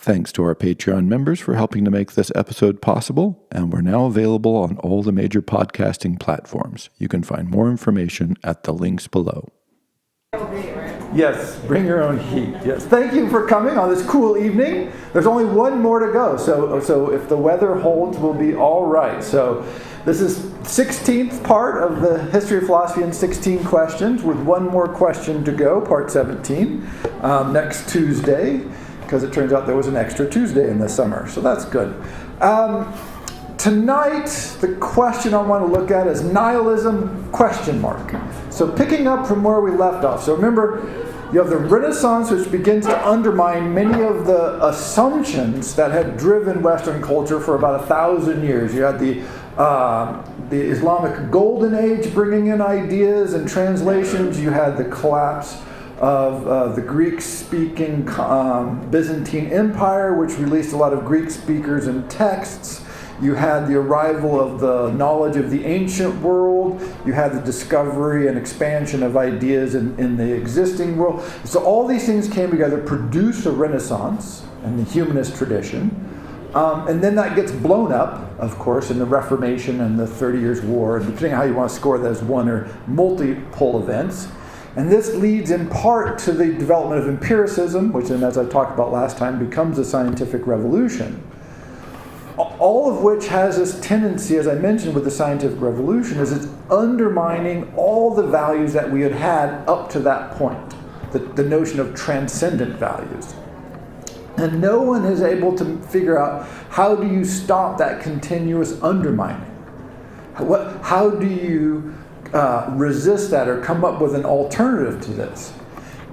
Thanks to our Patreon members for helping to make this episode possible, and we're now available on all the major podcasting platforms. You can find more information at the links below. Yes, bring your own heat. Yes, thank you for coming on this cool evening. There's only one more to go, so if the weather holds, we'll be all right. So this is 16th part of the History of Philosophy in 16 questions, with one more question to go, part 17, next Tuesday, because it turns out there was an extra Tuesday in the summer, so that's good. Tonight, the question I want to look at is nihilism, question mark. So picking up from where we left off. So remember, you have the Renaissance, which begins to undermine many of the assumptions that had driven Western culture for about 1,000 years. You had the Islamic Golden Age bringing in ideas and translations. You had the collapse of the Greek-speaking Byzantine Empire, which released a lot of Greek speakers and texts. You had the arrival of the knowledge of the ancient world. You had the discovery and expansion of ideas in the existing world. So all these things came together, produced a Renaissance and the humanist tradition. And then that gets blown up, of course, in the Reformation and the 30 Years' War, and depending on how you want to score that as one or multiple events. And this leads in part to the development of empiricism, which then, as I talked about last time, becomes a scientific revolution. All of which has this tendency, as I mentioned with the scientific revolution, is it's undermining all the values that we had had up to that point, the notion of transcendent values. And no one is able to figure out, how do you stop that continuous undermining? How do you resist that or come up with an alternative to this?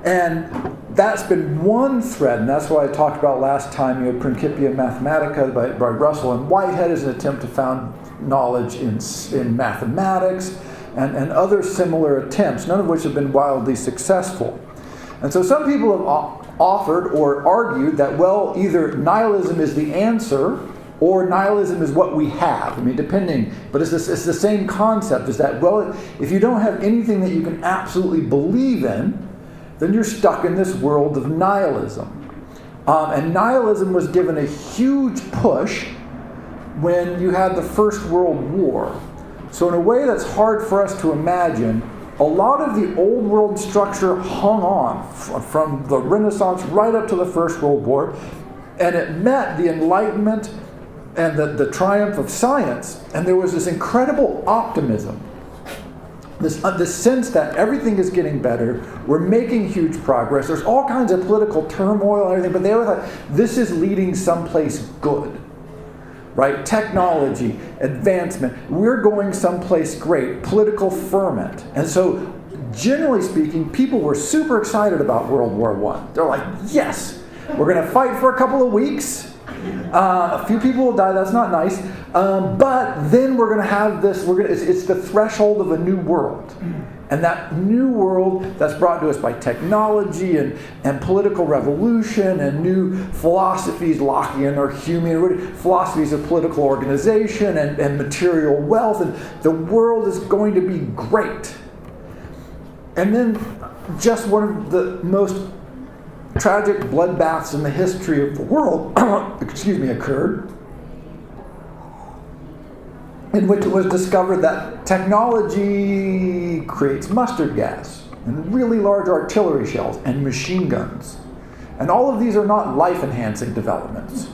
And that's been one thread, and that's what I talked about last time. You had Principia Mathematica by Russell and Whitehead as an attempt to found knowledge in mathematics, and other similar attempts, none of which have been wildly successful. And so some people have offered or argued that, well, either nihilism is the answer or nihilism is what we have. I mean, depending, but it's the same concept, is that, well, if you don't have anything that you can absolutely believe in, then you're stuck in this world of nihilism. And nihilism was given a huge push when you had the First World War. So in a way that's hard for us to imagine, a lot of the old world structure hung on from the Renaissance right up to the First World War, and it met the Enlightenment and the triumph of science, and there was this incredible optimism. This sense that everything is getting better, we're making huge progress, there's all kinds of political turmoil and everything, but they were like, this is leading someplace good, right? Technology, advancement, we're going someplace great, political ferment. And so, generally speaking, people were super excited about World War I. They're like, yes, we're going to fight for a couple of weeks, a few people will die, that's not nice, but then we're going to have this, it's the threshold of a new world. And that new world that's brought to us by technology and political revolution and new philosophies, Lockean or Humean, philosophies of political organization and material wealth, and the world is going to be great. And then just one of the most tragic bloodbaths in the history of the world, occurred, in which it was discovered that technology creates mustard gas and really large artillery shells and machine guns. And all of these are not life-enhancing developments.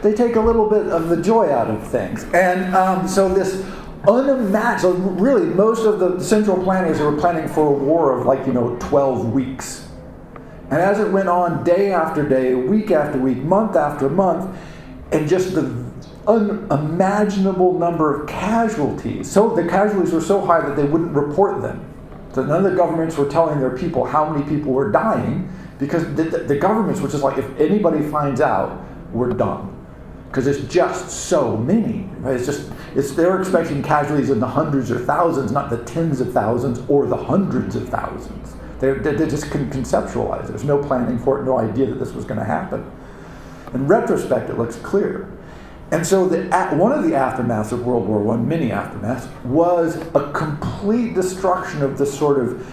They take a little bit of the joy out of things. And so this unimaginable, really most of the central planners were planning for a war of 12 weeks. And as it went on day after day, week after week, month after month, and just the unimaginable number of casualties. So the casualties were so high that they wouldn't report them. So none of the governments were telling their people how many people were dying, because the governments were just like, if anybody finds out, we're done. Because it's just so many. Right? They're expecting casualties in the hundreds or thousands, not the tens of thousands or the hundreds of thousands. They just couldn't conceptualize. There's no planning for it, no idea that this was going to happen. In retrospect, it looks clear. And so one of the aftermaths of World War I, many aftermaths, was a complete destruction of this sort of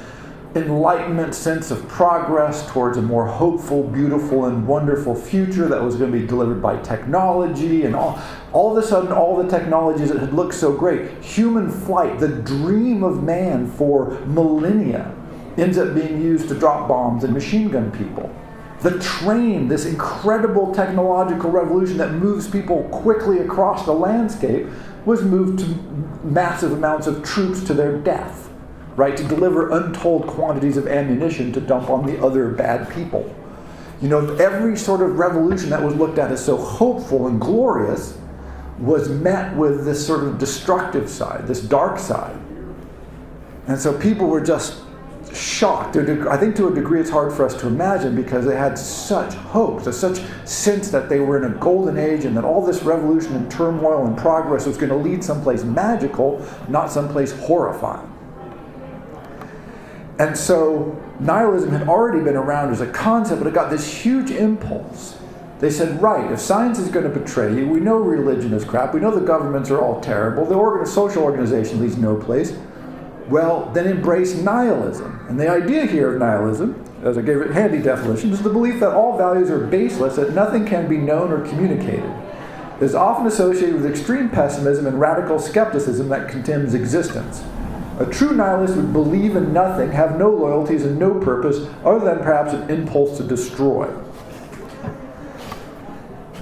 Enlightenment sense of progress towards a more hopeful, beautiful, and wonderful future that was going to be delivered by technology, and all of a sudden, all the technologies that had looked so great, human flight, the dream of man for millennia, ends up being used to drop bombs and machine gun people. The train, this incredible technological revolution that moves people quickly across the landscape, was moved to massive amounts of troops to their death. Right, to deliver untold quantities of ammunition to dump on the other bad people. You know, every sort of revolution that was looked at as so hopeful and glorious was met with this sort of destructive side, this dark side. And so people were just shocked. I think to a degree it's hard for us to imagine, because they had such hope, such sense that they were in a golden age and that all this revolution and turmoil and progress was going to lead someplace magical, not someplace horrifying. And so nihilism had already been around as a concept, but it got this huge impulse. They said, right, if science is going to betray you, we know religion is crap, we know the governments are all terrible, the social organization leads no place, well, then embrace nihilism. And the idea here of nihilism, as I gave it handy definition, is the belief that all values are baseless, that nothing can be known or communicated. It is often associated with extreme pessimism and radical skepticism that contemns existence. A true nihilist would believe in nothing, have no loyalties, and no purpose, other than perhaps an impulse to destroy.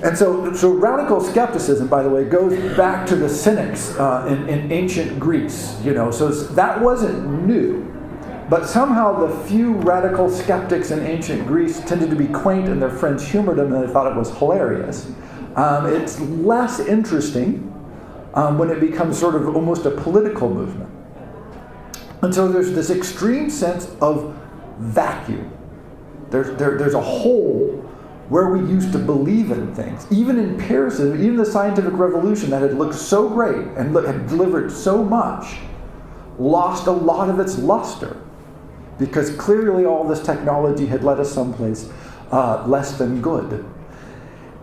And so radical skepticism, by the way, goes back to the Cynics in ancient Greece. You know, so that wasn't new. But somehow the few radical skeptics in ancient Greece tended to be quaint, and their friends humored them, and they thought it was hilarious. It's less interesting when it becomes sort of almost a political movement. And so there's this extreme sense of vacuum. There's a hole where we used to believe in things. Even empiricism, even the scientific revolution that had looked so great and had delivered so much, lost a lot of its luster, because clearly all this technology had led us someplace less than good.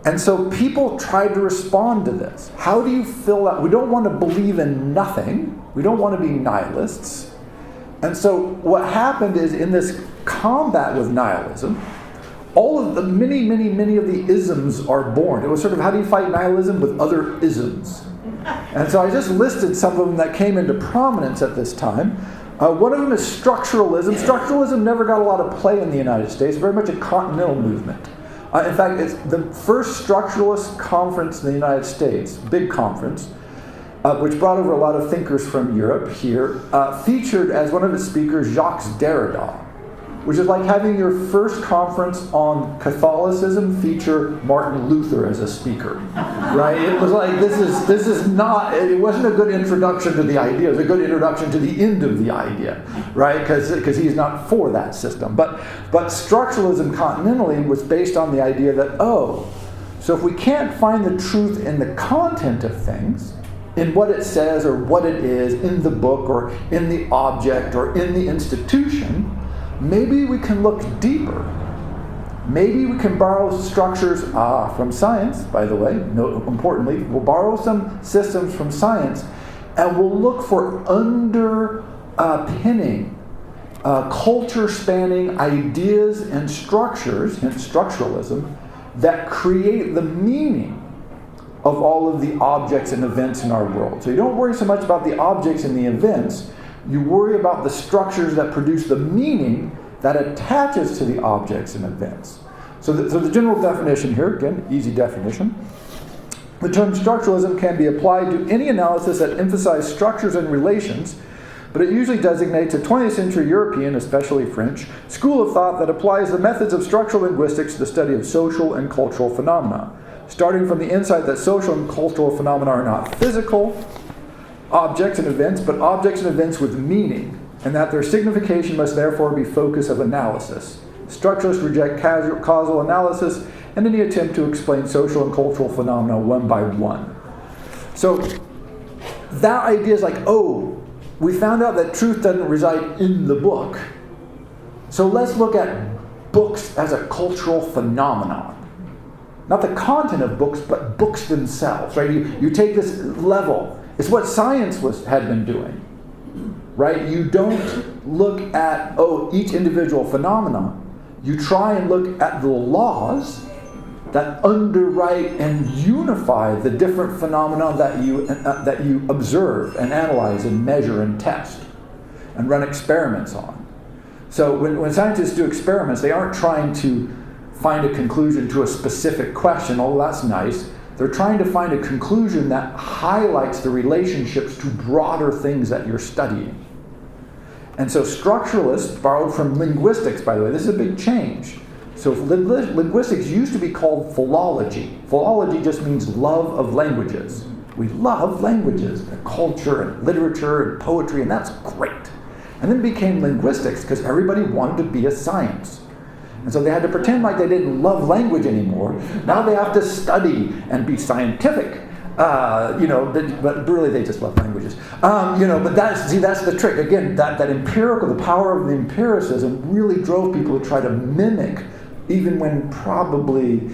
And so people tried to respond to this. How do you fill out? We don't want to believe in nothing. We don't want to be nihilists. And so what happened is, in this combat with nihilism, all of the many of the isms are born. It was sort of, how do you fight nihilism? With other isms. And so I just listed some of them that came into prominence at this time. One of them is structuralism. Structuralism never got a lot of play in the United States, very much a continental movement. In fact, it's the first structuralist conference in the United States, big conference, which brought over a lot of thinkers from Europe here, featured as one of its speakers Jacques Derrida, which is like having your first conference on Catholicism feature Martin Luther as a speaker, right? It was like, this is not, it wasn't a good introduction to the idea, it was a good introduction to the end of the idea, right? Because he's not for that system. But structuralism continentally was based on the idea that, so if we can't find the truth in the content of things, in what it says or what it is, in the book or in the object or in the institution, maybe we can look deeper. Maybe we can borrow structures from science, by the way, importantly. We'll borrow some systems from science, and we'll look for underpinning, culture-spanning ideas and structures, hence structuralism, that create the meaning of all of the objects and events in our world. So you don't worry so much about the objects and the events, you worry about the structures that produce the meaning that attaches to the objects and events. So the general definition here, again, easy definition. The term structuralism can be applied to any analysis that emphasizes structures and relations, but it usually designates a 20th century European, especially French, school of thought that applies the methods of structural linguistics to the study of social and cultural phenomena, starting from the insight that social and cultural phenomena are not physical objects and events, but objects and events with meaning, and that their signification must therefore be focus of analysis. Structuralists reject causal analysis and any attempt to explain social and cultural phenomena one by one. So that idea is like, we found out that truth doesn't reside in the book. So let's look at books as a cultural phenomenon. Not the content of books, but books themselves, right? You take this level. It's what science had been doing, right? You don't look at, each individual phenomenon. You try and look at the laws that underwrite and unify the different phenomena that you observe and analyze and measure and test and run experiments on. So when scientists do experiments, they aren't trying to find a conclusion to a specific question, although that's nice. They're trying to find a conclusion that highlights the relationships to broader things that you're studying. And so structuralists borrowed from linguistics, by the way. This is a big change. So linguistics used to be called philology. Philology just means love of languages. We love languages, and culture, and literature, and poetry, and that's great. And then it became linguistics because everybody wanted to be a science. And so they had to pretend like they didn't love language anymore. Now they have to study and be scientific. But really they just love languages. But that's the trick. Again, that empirical, the power of the empiricism really drove people to try to mimic, even when probably,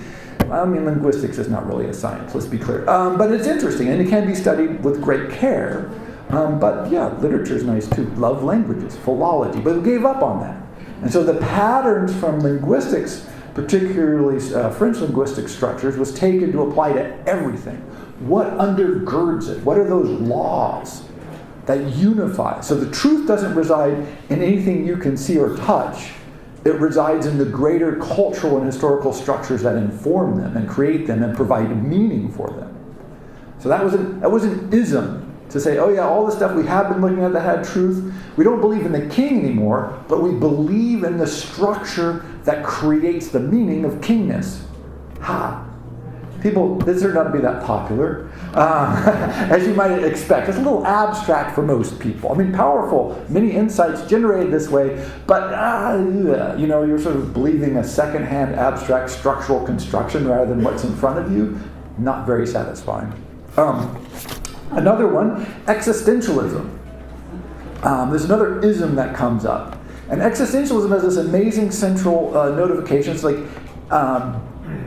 linguistics is not really a science, let's be clear. But it's interesting, and it can be studied with great care. Literature is nice too. Love languages, philology, but we gave up on that. And so the patterns from linguistics, particularly French linguistic structures, was taken to apply to everything. What undergirds it? What are those laws that unify? So the truth doesn't reside in anything you can see or touch. It resides in the greater cultural and historical structures that inform them and create them and provide meaning for them. So that was an ism. To say, all the stuff we have been looking at that had truth, we don't believe in the king anymore, but we believe in the structure that creates the meaning of kingness. People, this turned out to be that popular, as you might expect. It's a little abstract for most people. Powerful, many insights generated this way, but you're sort of believing a second-hand abstract structural construction rather than what's in front of you. Not very satisfying. Another one, existentialism. There's another ism that comes up. And existentialism has this amazing central notification. It's like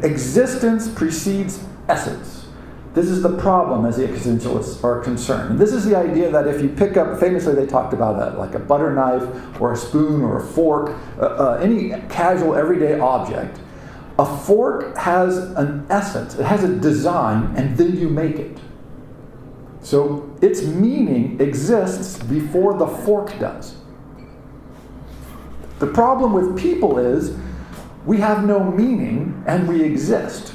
existence precedes essence. This is the problem as the existentialists are concerned. And this is the idea that if you pick up, famously they talked about that, like a butter knife or a spoon or a fork, any casual everyday object, a fork has an essence, it has a design, and then you make it. So its meaning exists before the fork does. The problem with people is we have no meaning and we exist.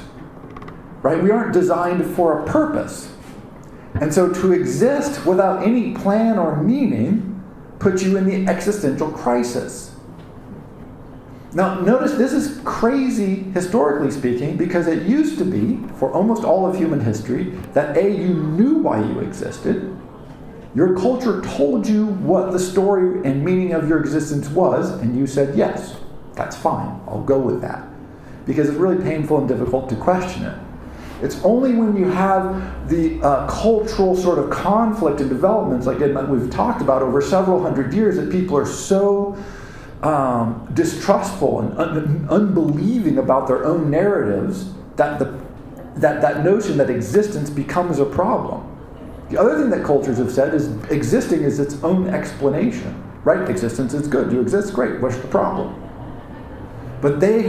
Right? We aren't designed for a purpose. And so to exist without any plan or meaning puts you in the existential crisis. Now, notice this is crazy, historically speaking, because it used to be, for almost all of human history, that you knew why you existed. Your culture told you what the story and meaning of your existence was, and you said, yes, that's fine, I'll go with that. Because it's really painful and difficult to question it. It's only when you have the cultural sort of conflict and developments, like we've talked about over several hundred years, that people are so distrustful and unbelieving about their own narratives that notion that existence becomes a problem. The other thing that cultures have said is existing is its own explanation. Right? Existence is good. You exist, great. What's the problem? But they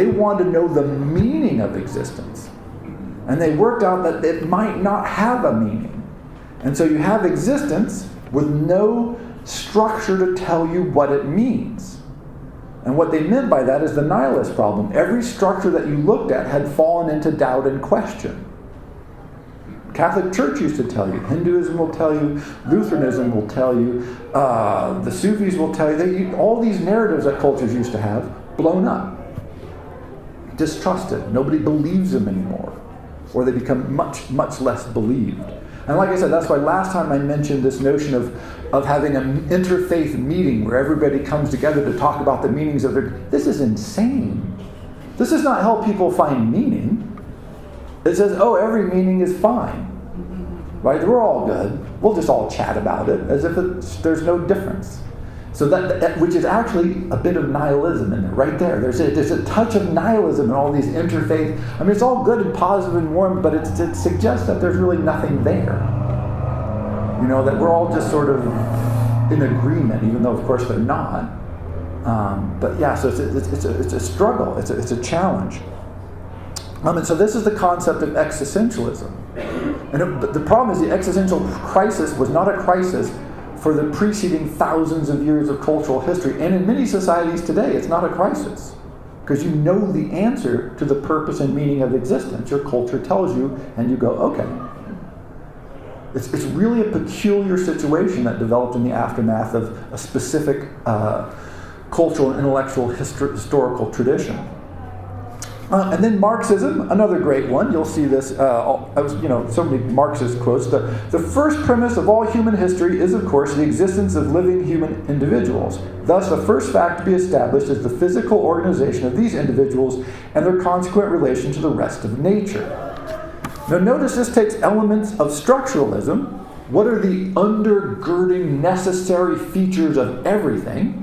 wanted to know the meaning of existence. And they worked out that it might not have a meaning. And so you have existence with no structure to tell you what it means. And what they meant by that is the nihilist problem. Every structure that you looked at had fallen into doubt and question. Catholic Church used to tell you, Hinduism will tell you, Lutheranism will tell you, the Sufis will tell you, all these narratives that cultures used to have, blown up. Distrusted. Nobody believes them anymore. Or they become much, much less believed. And like I said, that's why last time I mentioned this notion of having an interfaith meeting where everybody comes together to talk about the meanings of their... This is insane. This does not help people find meaning. It says, every meaning is fine. Right? We're all good. We'll just all chat about it as if there's no difference. So that which is actually a bit of nihilism in there, right there. There's a touch of nihilism in all these interfaith. It's all good and positive and warm, but it suggests that there's really nothing there. That we're all just sort of in agreement, even though of course they're not. But yeah, so it's a struggle, it's a challenge. And so this is the concept of existentialism. And the problem is the existential crisis was not a crisis for the preceding thousands of years of cultural history. And in many societies today, it's not a crisis. Because you know the answer to the purpose and meaning of existence. Your culture tells you, and you go, okay. It's really a peculiar situation that developed in the aftermath of a specific cultural and intellectual historical tradition. And then Marxism, another great one. You'll see this, so many Marxist quotes. The first premise of all human history is, of course, the existence of living human individuals. Thus, the first fact to be established is the physical organization of these individuals and their consequent relation to the rest of nature. Now, notice this takes elements of structuralism. What are the undergirding necessary features of everything?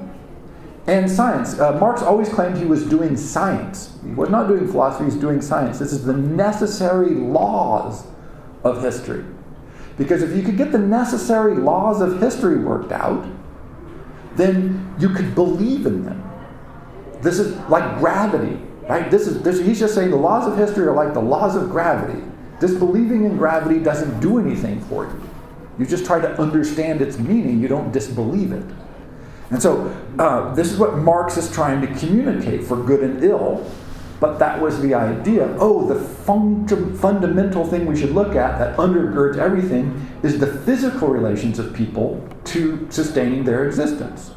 And science. Marx always claimed he was doing science. He was not doing philosophy, he was doing science. This is the necessary laws of history. Because if you could get the necessary laws of history worked out, then you could believe in them. This is like gravity, right? He's just saying the laws of history are like the laws of gravity. Disbelieving in gravity doesn't do anything for you. You just try to understand its meaning, you don't disbelieve it. And so this is what Marx is trying to communicate for good and ill, but that was the idea. The fundamental thing we should look at that undergirds everything is the physical relations of people to sustaining their existence.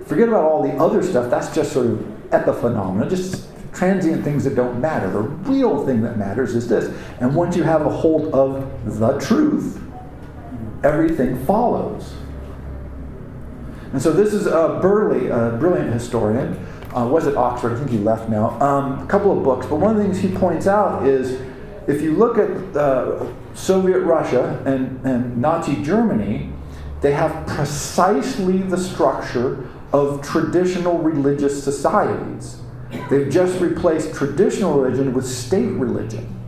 Forget about all the other stuff, that's just sort of epiphenomena, just transient things that don't matter. The real thing that matters is this. And once you have a hold of the truth, everything follows. And so this is Burley, a brilliant historian, was at Oxford, I think he left now, a couple of books, but one of the things he points out is if you look at Soviet Russia and Nazi Germany, they have precisely the structure of traditional religious societies. They've just replaced traditional religion with state religion.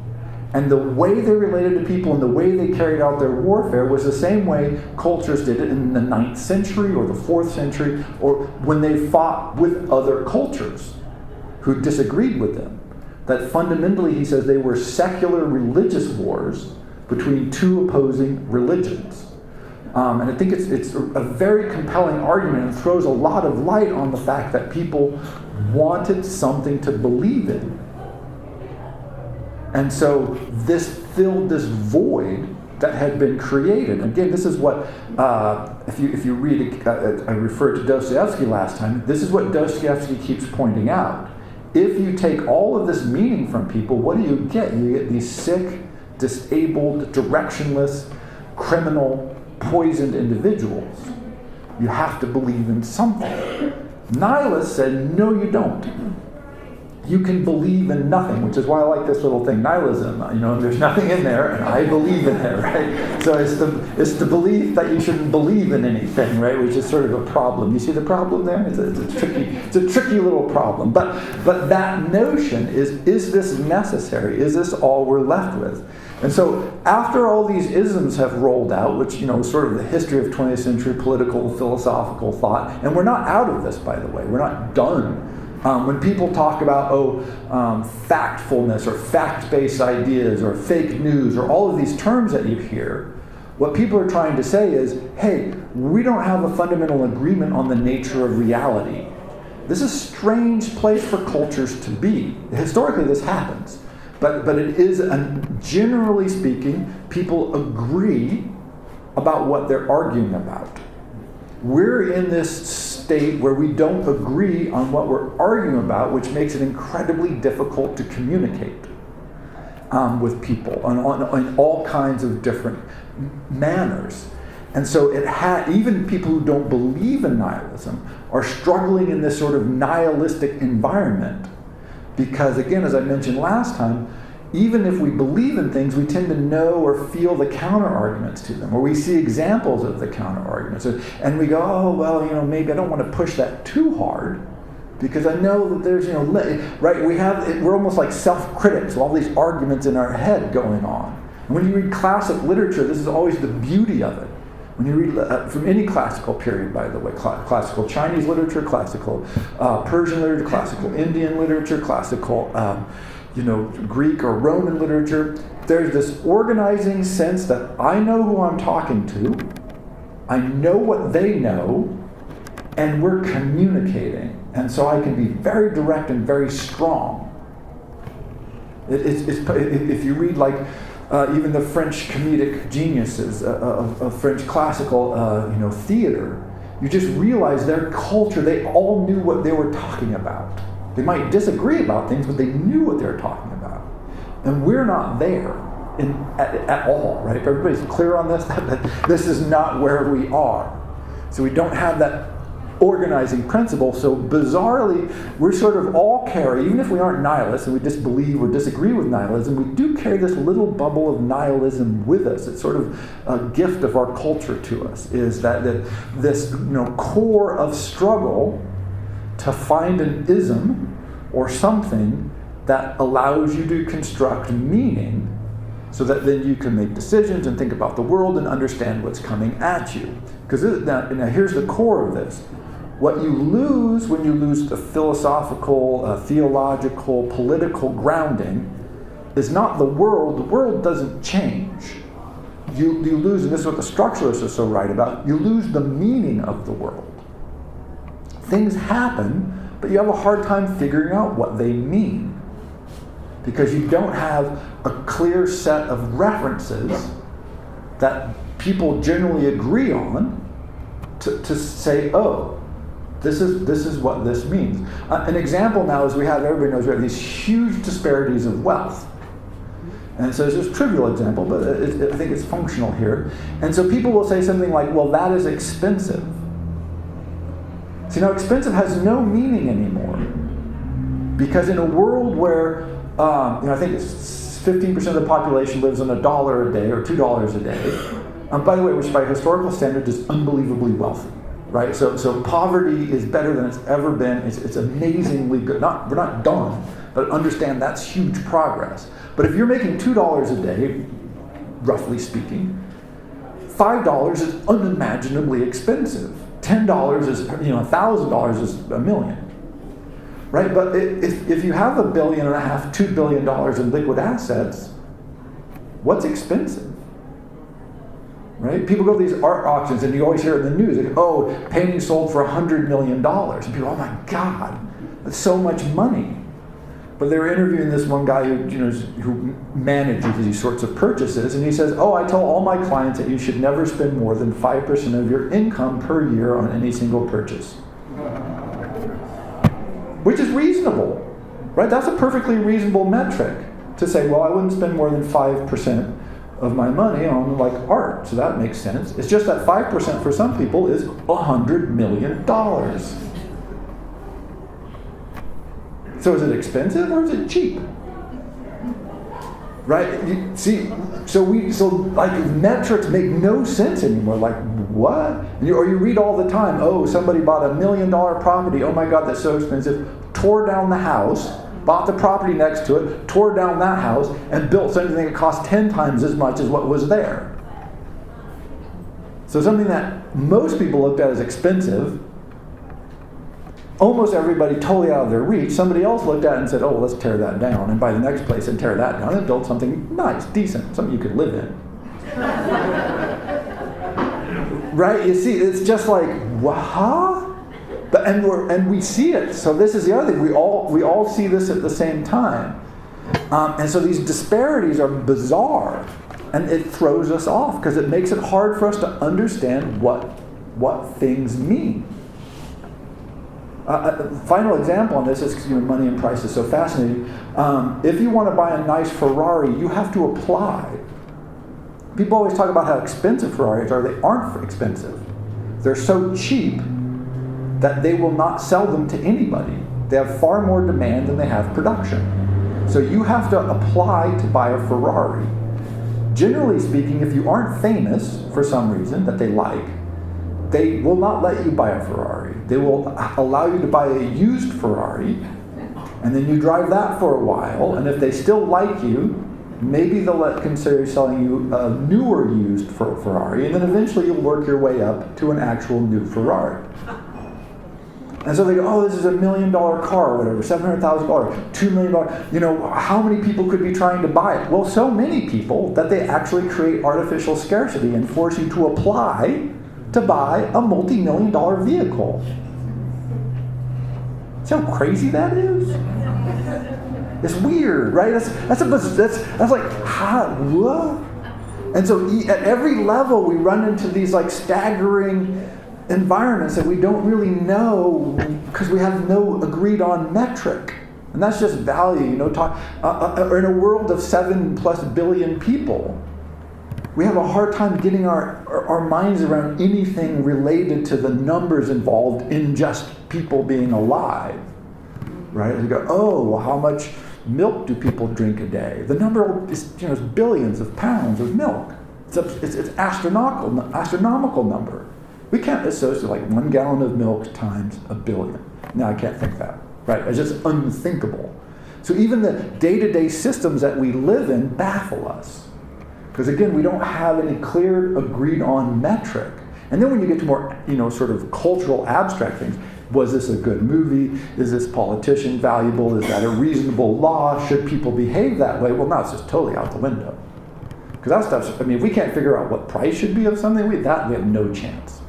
And the way they related to people and the way they carried out their warfare was the same way cultures did it in the 9th century or the 4th century, or when they fought with other cultures who disagreed with them. That fundamentally, he says, they were secular religious wars between two opposing religions. And I think it's a very compelling argument and throws a lot of light on the fact that people wanted something to believe in. And so this filled this void that had been created. Again, this is what, if you read, I referred to Dostoevsky last time, this is what Dostoevsky keeps pointing out. If you take all of this meaning from people, what do you get? You get these sick, disabled, directionless, criminal, poisoned individuals. You have to believe in something. Nihilists said, no, you don't. You can believe in nothing, which is why I like this little thing, nihilism. There's nothing in there, and I believe in it, right? So it's the belief that you shouldn't believe in anything, right? Which is sort of a problem. You see the problem there? It's a tricky little problem. But that notion is this necessary? Is this all we're left with? And so after all these isms have rolled out, which, sort of the history of 20th century political, philosophical thought, and we're not out of this, by the way. We're not done. When people talk about, factfulness or fact-based ideas or fake news or all of these terms that you hear, what people are trying to say is, hey, we don't have a fundamental agreement on the nature of reality. This is a strange place for cultures to be. Historically, this happens. But it is, generally speaking, people agree about what they're arguing about. We're in this state where we don't agree on what we're arguing about, which makes it incredibly difficult to communicate with people on all kinds of different manners. And so even people who don't believe in nihilism are struggling in this sort of nihilistic environment. Because again, as I mentioned last time, even if we believe in things, we tend to know or feel the counter-arguments to them, or we see examples of the counter-arguments. And we go, maybe I don't want to push that too hard, because I know that there's, right, we're almost like self-critics, all these arguments in our head going on. And when you read classic literature, this is always the beauty of it. When you read from any classical period, by the way, classical Chinese literature, classical Persian literature, classical Indian literature, classical Greek or Roman literature, there's this organizing sense that I know who I'm talking to, I know what they know, and we're communicating. And so I can be very direct and very strong. If you read even the French comedic geniuses of French classical theater, you just realize their culture, they all knew what they were talking about. They might disagree about things, but they knew what they were talking about. And we're not there at all, right? If everybody's clear on this, that this is not where we are. So we don't have that organizing principle. So bizarrely, we're sort of all carry, even if we aren't nihilists and we disbelieve or disagree with nihilism, we do carry this little bubble of nihilism with us. It's sort of a gift of our culture to us, is that this core of struggle to find an ism or something that allows you to construct meaning so that then you can make decisions and think about the world and understand what's coming at you. Because now here's the core of this. What you lose when you lose the philosophical, theological, political grounding is not the world. The world doesn't change. You lose, and this is what the structuralists are so right about, you lose the meaning of the world. Things happen, but you have a hard time figuring out what they mean. Because you don't have a clear set of references that people generally agree on to say, oh, this is what this means. An example now is everybody knows we have these huge disparities of wealth. And so it's just a trivial example, but I think it's functional here. And so people will say something like, well, that is expensive. See, now expensive has no meaning anymore. Because in a world where, I think it's 15% of the population lives on $1 a day or $2 a day, by the way, which by historical standards is unbelievably wealthy. Right, so poverty is better than it's ever been. It's amazingly good. We're not done, but understand that's huge progress. But if you're making $2 a day, roughly speaking, $5 is unimaginably expensive. $10 is $1,000 is $1 million. Right, but if you have $1.5 billion, $2 billion in liquid assets, what's expensive? Right? People go to these art auctions and you always hear in the news, like, oh, painting sold for $100 million. And people, oh my God, that's so much money. But they were interviewing this one guy who manages these sorts of purchases, and he says, oh, I tell all my clients that you should never spend more than 5% of your income per year on any single purchase. Which is reasonable, right? That's a perfectly reasonable metric to say, well, I wouldn't spend more than 5% of my money on art, so that makes sense. It's just that 5% for some people is $100 million. So is it expensive or is it cheap? Right? You see, so metrics make no sense anymore. Like what? Or you read all the time, oh, somebody bought $1 million property. Oh my God, that's so expensive. Tore down the house. Bought the property next to it, tore down that house, and built something that cost 10 times as much as what was there. So something that most people looked at as expensive, almost everybody totally out of their reach, somebody else looked at it and said, oh, let's tear that down, and buy the next place and tear that down, and build something nice, decent, something you could live in. Right? You see, it's just like, huh? And we see it. So this is the other thing. We all see this at the same time. And so these disparities are bizarre. And it throws us off because it makes it hard for us to understand what things mean. Final example on this is because money and price is so fascinating. If you want to buy a nice Ferrari, you have to apply. People always talk about how expensive Ferraris are. They aren't expensive. They're so cheap that they will not sell them to anybody. They have far more demand than they have production. So you have to apply to buy a Ferrari. Generally speaking, if you aren't famous for some reason that they like, they will not let you buy a Ferrari. They will allow you to buy a used Ferrari, and then you drive that for a while, and if they still like you, maybe they'll consider selling you a newer used Ferrari, and then eventually you'll work your way up to an actual new Ferrari. And so they go, oh, this is $1 million car or whatever, $700,000, $2 million. You know, how many people could be trying to buy it? Well, so many people that they actually create artificial scarcity and force you to apply to buy a multi-million-dollar vehicle. See how crazy that is? It's weird, right? That's like, how, what? And so at every level we run into these like staggering environments that we don't really know because we have no agreed on metric. And that's just value, you know, or in a world of 7+ billion people, we have a hard time getting our minds around anything related to the numbers involved in just people being alive, right? We go, oh, well, how much milk do people drink a day? The number is, you know, is billions of pounds of milk. It's astronomical number. We can't associate like 1 gallon of milk times 1 billion. No, I can't think that, right? It's just unthinkable. So even the day-to-day systems that we live in baffle us. Because again, we don't have any clear agreed on metric. And then when you get to more, you know, sort of cultural abstract things, was this a good movie? Is this politician valuable? Is that a reasonable law? Should people behave that way? Well, now it's just totally out the window. Because that stuff's, I mean, if we can't figure out what price should be of something, we have no chance.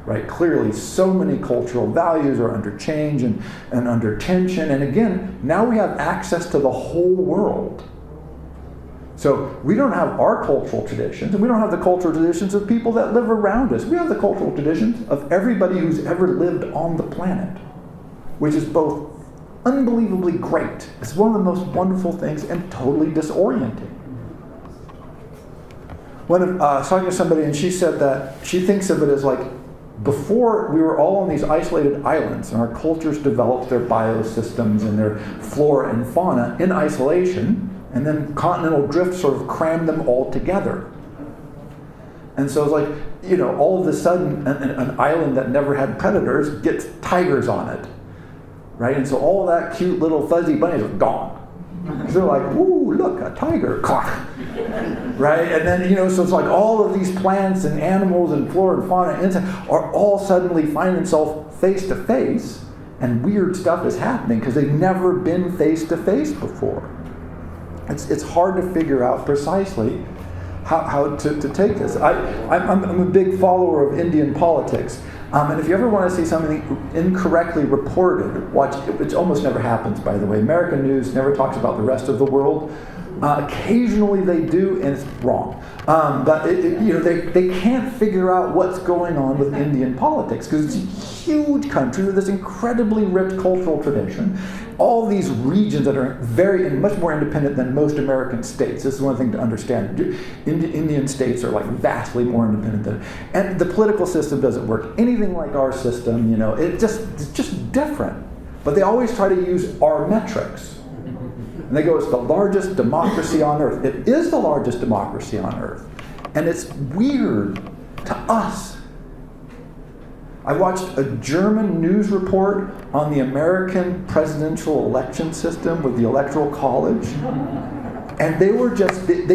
Right? Clearly, so many cultural values are under change and under tension. And again, now we have access to the whole world. So we don't have our cultural traditions, and we don't have the cultural traditions of people that live around us. We have the cultural traditions of everybody who's ever lived on the planet, which is both unbelievably great. It's one of the most wonderful things and totally disorienting. When I was talking to somebody, and she said that she thinks of it as like, before we were all on these isolated islands, and our cultures developed their biosystems and their flora and fauna in isolation, and then continental drift sort of crammed them all together. And so it's like, you know, all of a sudden, an island that never had predators gets tigers on it, right? And so all that cute little fuzzy bunnies are gone. So they're like, ooh, look, a tiger, right? And then, you know, so it's like all of these plants and animals and flora and fauna and insects are all suddenly finding themselves face to face, and weird stuff is happening because they've never been face to face before. It's hard to figure out precisely how to take this. I'm a big follower of Indian politics. And if you ever want to see something incorrectly reported, watch it. It almost never happens, by the way. American news never talks about the rest of the world. Occasionally they do, and it's wrong. But you know, they can't figure out what's going on with Indian politics because it's a huge country with this incredibly rich cultural tradition. All these regions that are much more independent than most American states. This is one thing to understand. Indian states are like vastly more independent than, and the political system doesn't work anything like our system. You know, it's just different. But they always try to use our metrics. And they go, it's the largest democracy on earth. It is the largest democracy on earth. And it's weird to us. I watched a German news report on the American presidential election system with the Electoral College. And they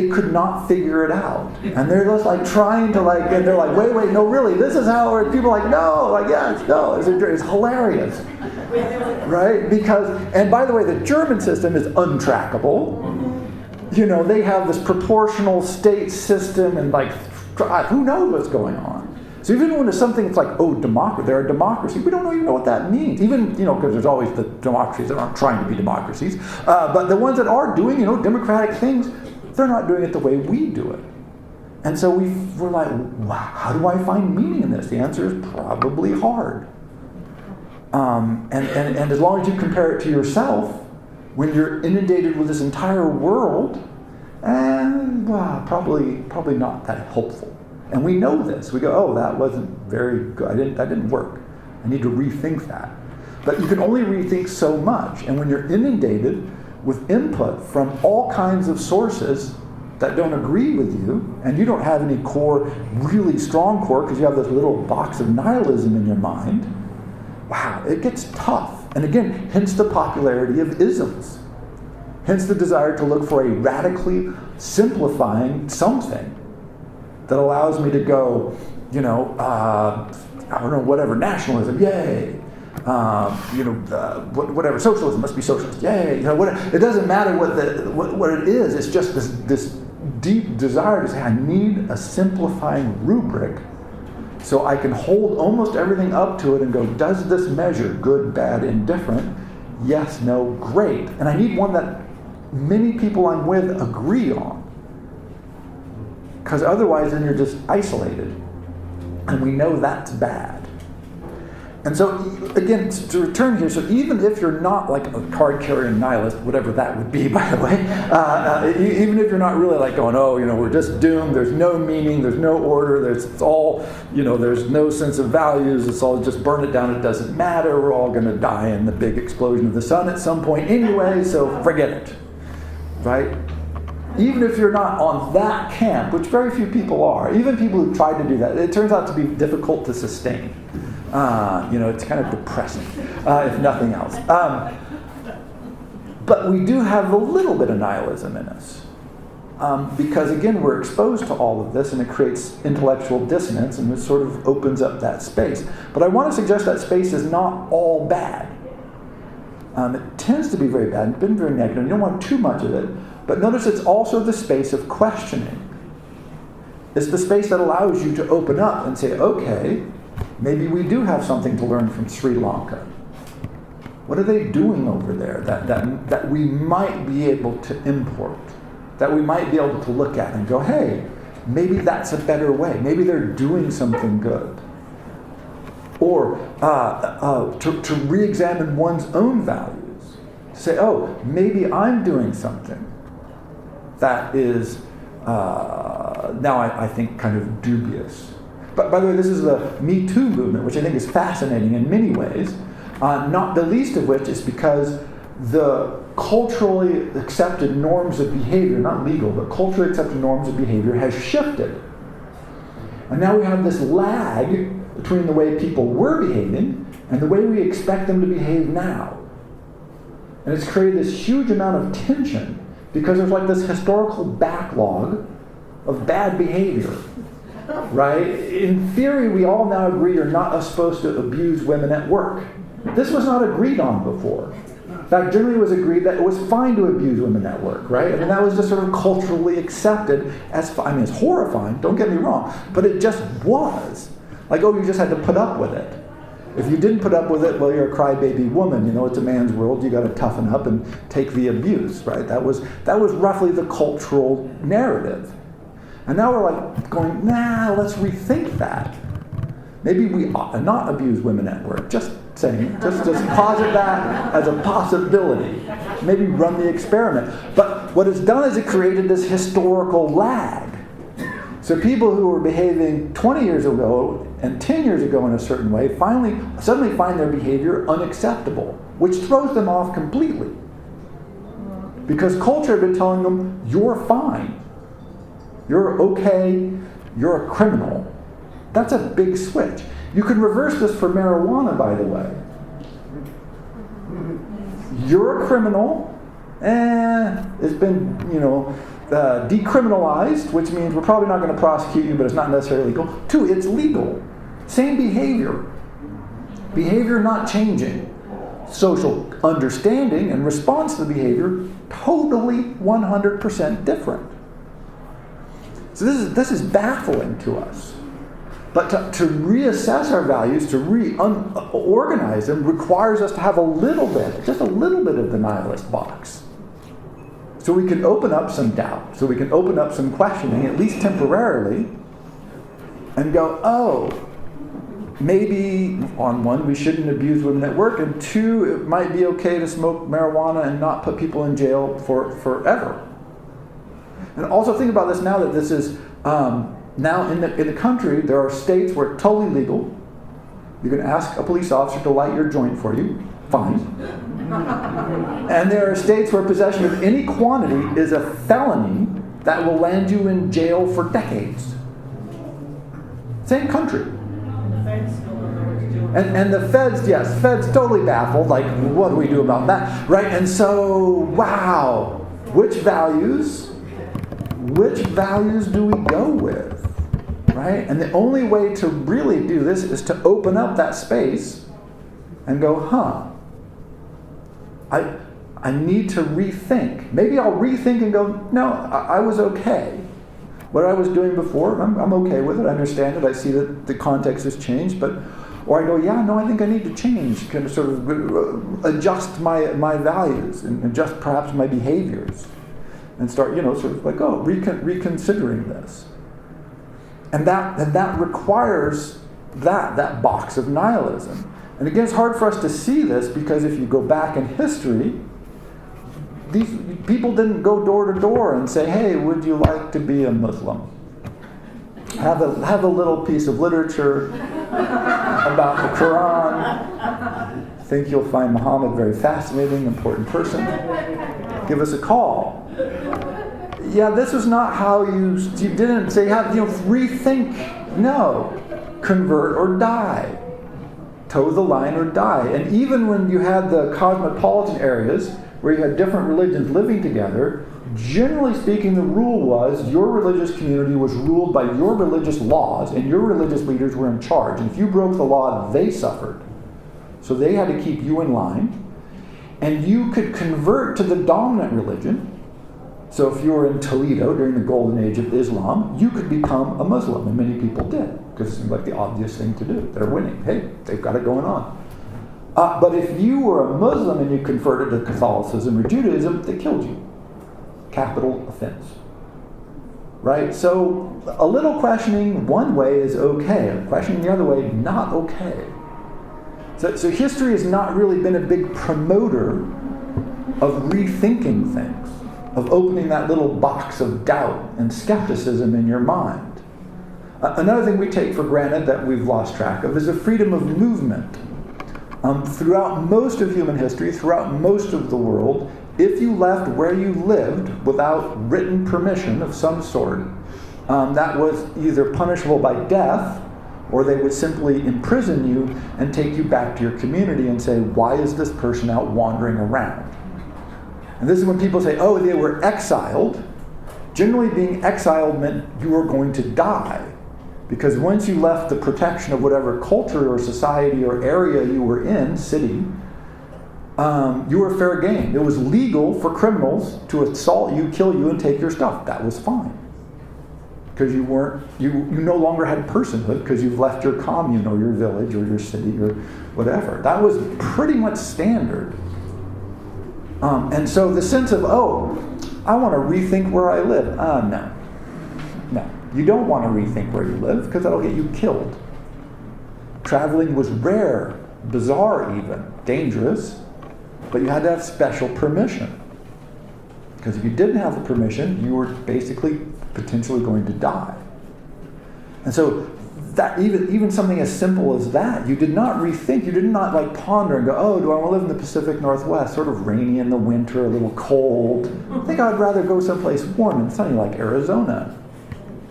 could not figure it out. And they're just like trying to like, and they're like, wait, no, really, this is how it, people are like, no, like, yes, no, it's hilarious. Right? Because, and by the way, the German system is untrackable. You know, they have this proportional state system and like, who knows what's going on? So even when there's something that's like, oh, they're a democracy, we don't even know what that means. Even, you know, because there's always the democracies that aren't trying to be democracies. But the ones that are doing, you know, democratic things, they're not doing it the way we do it. And so we're like, wow, how do I find meaning in this? The answer is probably hard. And as long as you compare it to yourself, when you're inundated with this entire world, probably not that helpful. And we know this. We go, oh, that wasn't very good. That didn't work. I need to rethink that. But you can only rethink so much. And when you're inundated with input from all kinds of sources that don't agree with you, and you don't have any core, really strong core, because you have this little box of nihilism in your mind, wow, it gets tough. And again, hence the popularity of isms. hence the desire to look for a radically simplifying something that allows me to go, I don't know, whatever, nationalism, yay. Whatever, socialism must be socialist, yay. It doesn't matter what it is. It's just this deep desire to say, I need a simplifying rubric so I can hold almost everything up to it and go, does this measure good, bad, indifferent? Yes, no, great. And I need one that many people I'm with agree on. Because otherwise then you're just isolated. And we know that's bad. And so, again, to return here, so even if you're not like a card-carrying nihilist, whatever that would be, by the way, even if you're not really like going, we're just doomed, there's no meaning, there's no order, it's all, there's no sense of values, it's all just burn it down, it doesn't matter, we're all going to die in the big explosion of the sun at some point anyway, so forget it, right? Even if you're not on that camp, which very few people are, even people who tried to do that, it turns out to be difficult to sustain. It's kind of depressing, if nothing else. But we do have a little bit of nihilism in us. Because, again, we're exposed to all of this, and it creates intellectual dissonance, and it sort of opens up that space. But I want to suggest that space is not all bad. It tends to be very bad and been very negative. You don't want too much of it. But notice it's also the space of questioning. It's the space that allows you to open up and say, okay, maybe we do have something to learn from Sri Lanka. What are they doing over there that we might be able to import? That we might be able to look at and go, hey, maybe that's a better way. Maybe they're doing something good. Or to re-examine one's own values. Say, maybe I'm doing something that is now I think kind of dubious. But by the way, this is the Me Too movement, which I think is fascinating in many ways, not the least of which is because the culturally accepted norms of behavior, not legal, but culturally accepted norms of behavior has shifted. And now we have this lag between the way people were behaving and the way we expect them to behave now. And it's created this huge amount of tension because there's like this historical backlog of bad behavior. Right? In theory, we all now agree you're not supposed to abuse women at work. This was not agreed on before. In fact, generally it was agreed that it was fine to abuse women at work, right? I mean, that was just sort of culturally accepted as, it's horrifying, don't get me wrong, but it just was. Like, you just had to put up with it. If you didn't put up with it, well, you're a crybaby woman. It's a man's world. You got to toughen up and take the abuse, right? That was roughly the cultural narrative. And now we're like going, let's rethink that. Maybe we ought not abuse women at work. Just saying, just posit that as a possibility. Maybe run the experiment. But what it's done is it created this historical lag. So people who were behaving 20 years ago and 10 years ago in a certain way suddenly find their behavior unacceptable, which throws them off completely. Because culture had been telling them, you're fine. You're okay, you're a criminal. That's a big switch. You can reverse this for marijuana, by the way. You're a criminal, it's been, decriminalized, which means we're probably not going to prosecute you, but it's not necessarily legal. 2, it's legal. Same behavior. Behavior not changing. Social understanding and response to the behavior, totally 100% different. So this is baffling to us. But to reassess our values, to reorganize them, requires us to have just a little bit of the nihilist box. So we can open up some doubt, so we can open up some questioning, at least temporarily, and go, maybe, on 1, we shouldn't abuse women at work, and 2, it might be okay to smoke marijuana and not put people in jail forever. And also think about this now that this is, now in the country, there are states where it's totally legal. You can ask a police officer to light your joint for you. Fine. And there are states where possession of any quantity is a felony that will land you in jail for decades. Same country. And the feds totally baffled, like, what do we do about that? Right? And so, wow. which values do we go with? Right? And the only way to really do this is to open up that space and go, I need to rethink. Maybe I'll rethink and go, no, I was okay. What I was doing before, I'm okay with it. I understand it. I see that the context has changed. Or I go, yeah, no, I think I need to change. Kind of sort of adjust my values and adjust perhaps my behaviors. And start, sort of like, reconsidering this. And that requires that box of nihilism. And again, it's hard for us to see this because if you go back in history, these people didn't go door to door and say, hey, would you like to be a Muslim? Have a little piece of literature about the Quran. Think you'll find Muhammad very fascinating, important person. Give us a call. Yeah, this is not how you didn't say, rethink. No. Convert or die. Toe the line or die. And even when you had the cosmopolitan areas where you had different religions living together, generally speaking, the rule was your religious community was ruled by your religious laws and your religious leaders were in charge. And if you broke the law, they suffered. So they had to keep you in line. And you could convert to the dominant religion. So if you were in Toledo during the golden age of Islam, you could become a Muslim, and many people did, because it seemed like the obvious thing to do. They're winning. Hey, they've got it going on. But if you were a Muslim and you converted to Catholicism or Judaism, they killed you. Capital offense. Right? So a little questioning one way is okay. Questioning the other way, not okay. So history has not really been a big promoter of rethinking things, of opening that little box of doubt and skepticism in your mind. Another thing we take for granted that we've lost track of is the freedom of movement. Throughout most of human history, throughout most of the world, if you left where you lived without written permission of some sort, that was either punishable by death, or they would simply imprison you and take you back to your community and say, why is this person out wandering around? And this is when people say, oh, they were exiled. Generally, being exiled meant you were going to die. Because once you left the protection of whatever culture or society or area you were in, city, you were fair game. It was legal for criminals to assault you, kill you, and take your stuff. That was fine. Because you no longer had personhood because you've left your commune or your village or your city or whatever. That was pretty much standard. And so the sense of, I want to rethink where I live. No. You don't want to rethink where you live because that'll get you killed. Traveling was rare, bizarre even, dangerous, but you had to have special permission. Because if you didn't have the permission, you were basically potentially going to die. And so that even something as simple as that, you did not rethink, you did not ponder and go, do I want to live in the Pacific Northwest, sort of rainy in the winter, a little cold. I think I'd rather go someplace warm and sunny like Arizona.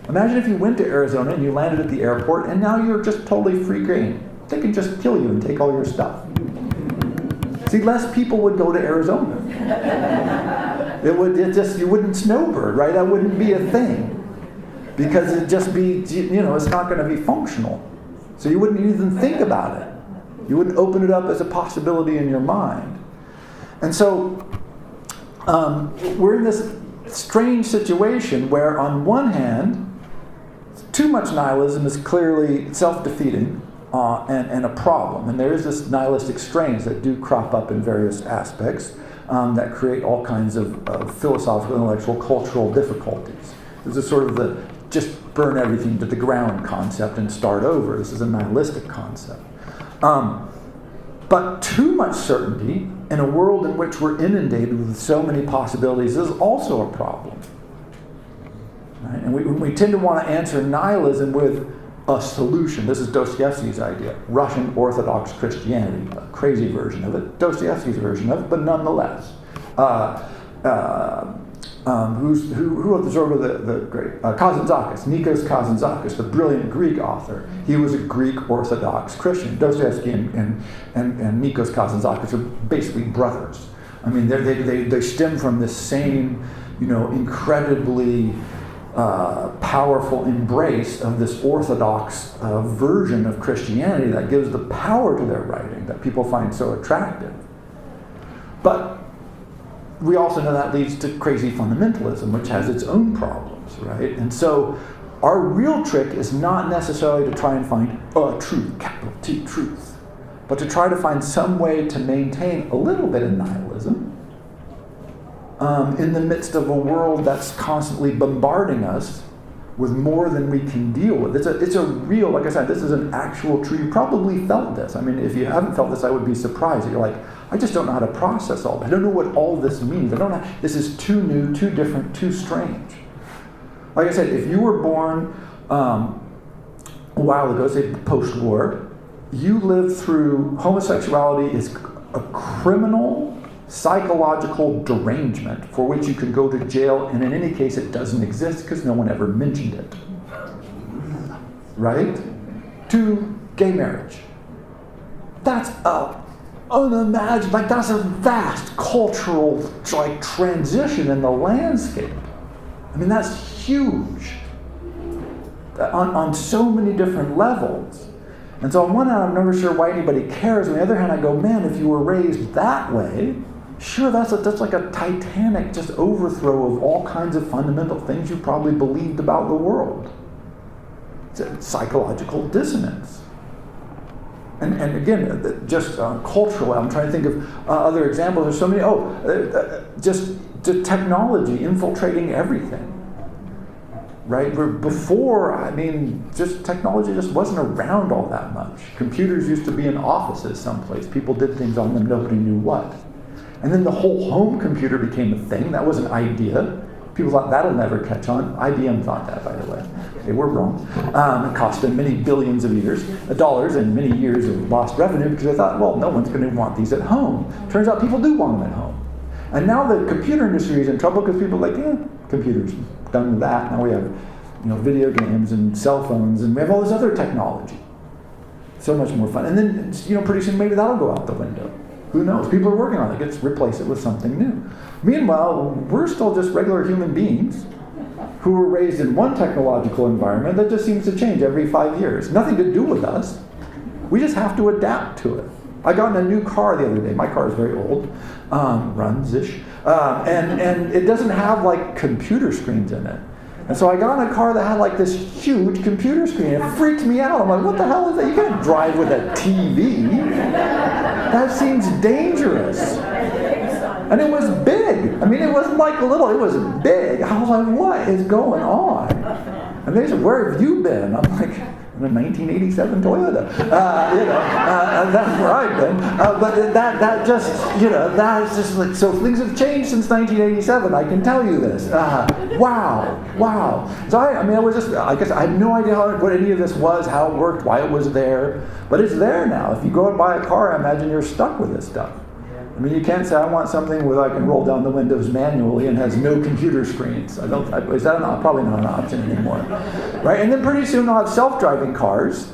Imagine if you went to Arizona and you landed at the airport and now you're just totally free game. They could just kill you and take all your stuff. See, less people would go to Arizona. You wouldn't snowbird, right? That wouldn't be a thing. Because it'd just be, it's not going to be functional. So you wouldn't even think about it. You wouldn't open it up as a possibility in your mind. And so we're in this strange situation where on one hand, too much nihilism is clearly self-defeating and a problem. And there is this nihilistic strains that do crop up in various aspects that create all kinds of philosophical, intellectual, cultural difficulties. This is sort of the just burn everything to the ground concept and start over. This is a nihilistic concept. But too much certainty in a world in which we're inundated with so many possibilities is also a problem. Right? And we tend to want to answer nihilism with a solution. This is Dostoevsky's idea. Russian Orthodox Christianity, a crazy version of it. Dostoevsky's version of it, but nonetheless. Who wrote the sort of the great Kazantzakis, Nikos Kazantzakis, the brilliant Greek author. He was a Greek Orthodox Christian. Dostoevsky and Nikos Kazantzakis are basically brothers. I mean, they stem from this same, incredibly powerful embrace of this orthodox version of Christianity that gives the power to their writing that people find so attractive. But we also know that leads to crazy fundamentalism, which has its own problems, right? And so our real trick is not necessarily to try and find a truth, capital T, truth, but to try to find some way to maintain a little bit of nihilism in the midst of a world that's constantly bombarding us with more than we can deal with. It's a real, like I said, this is an actual truth. You probably felt this. I mean, if you haven't felt this, I would be surprised. You're like, I just don't know how to process all that. I don't know what all this means. This is too new, too different, too strange. Like I said, if you were born a while ago, say post-war, you lived through homosexuality is a criminal psychological derangement for which you could go to jail, and in any case it doesn't exist because no one ever mentioned it. Right? To gay marriage. That's unimaginable, like that's a vast cultural transition in the landscape. I mean, that's huge on so many different levels. And so on one hand, I'm never sure why anybody cares. On the other hand, I go, man, if you were raised that way, sure, that's like a titanic just overthrow of all kinds of fundamental things you probably believed about the world. It's a psychological dissonance. And again, just culturally, I'm trying to think of other examples. There's so many, just technology infiltrating everything. Right? Before, I mean, just technology just wasn't around all that much. Computers used to be in offices someplace. People did things on them, nobody knew what. And then the whole home computer became a thing. That was an idea. People thought that'll never catch on. IBM thought that, by the way. They were wrong. It cost them many billions of dollars and many years of lost revenue because they thought, well, no one's going to want these at home. Turns out people do want them at home. And now the computer industry is in trouble because people are like, computers, done with that. Now we have, video games and cell phones, and we have all this other technology. So much more fun. And then, pretty soon maybe that'll go out the window. Who knows? People are working on it. Let's replace it with something new. Meanwhile, we're still just regular human beings who were raised in one technological environment that just seems to change every 5 years. Nothing to do with us. We just have to adapt to it. I got in a new car the other day. My car is very old, runs-ish, and it doesn't have computer screens in it. And so I got in a car that had this huge computer screen. It freaked me out. I'm like, what the hell is that? You can't drive with a TV. That seems dangerous. And it was big. I mean, it wasn't little, it was big. I was like, what is going on? And they said, where have you been? I'm like, in a 1987 Toyota. That's where I've been. But that is just so things have changed since 1987, I can tell you this. Wow. So I guess I had no idea what any of this was, how it worked, why it was there. But it's there now. If you go and buy a car, I imagine you're stuck with this stuff. I mean, you can't say, I want something where I can roll down the windows manually and has no computer screens. Is that probably not an option anymore? Right? And then pretty soon they'll have self-driving cars.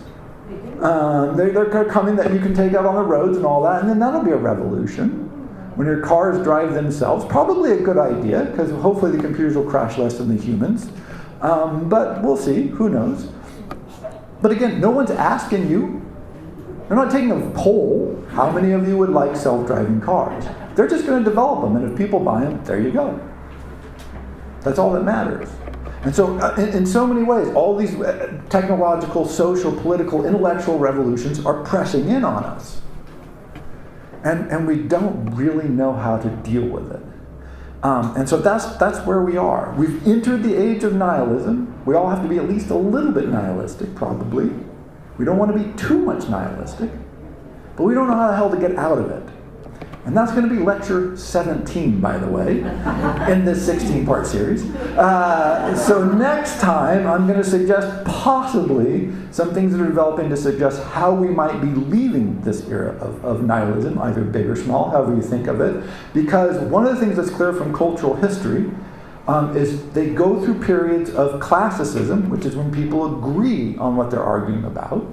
They're coming that you can take out on the roads and all that, and then that'll be a revolution. When your cars drive themselves, probably a good idea, because hopefully the computers will crash less than the humans. But we'll see. Who knows? But again, no one's asking you. They're not taking a poll. How many of you would like self-driving cars? They're just going to develop them, and if people buy them, there you go. That's all that matters. And so, in so many ways, all these technological, social, political, intellectual revolutions are pressing in on us. And we don't really know how to deal with it. And so that's where we are. We've entered the age of nihilism. We all have to be at least a little bit nihilistic, probably. We don't want to be too much nihilistic, but we don't know how the hell to get out of it. And that's going to be lecture 17, by the way, in this 16-part series. So next time, I'm going to suggest possibly some things that are developing to suggest how we might be leaving this era of nihilism, either big or small, however you think of it. Because one of the things that's clear from cultural history is they go through periods of classicism, which is when people agree on what they're arguing about,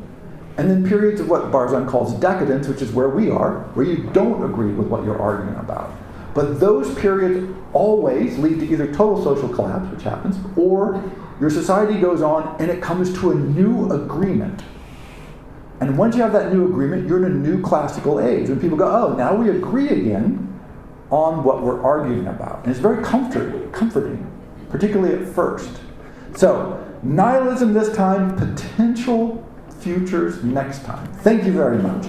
and then periods of what Barzan calls decadence, which is where we are, where you don't agree with what you're arguing about. But those periods always lead to either total social collapse, which happens, or your society goes on and it comes to a new agreement. And once you have that new agreement, you're in a new classical age. And people go, oh, now we agree again on what we're arguing about. And it's very comforting, particularly at first. So, nihilism this time, potential futures next time. Thank you very much.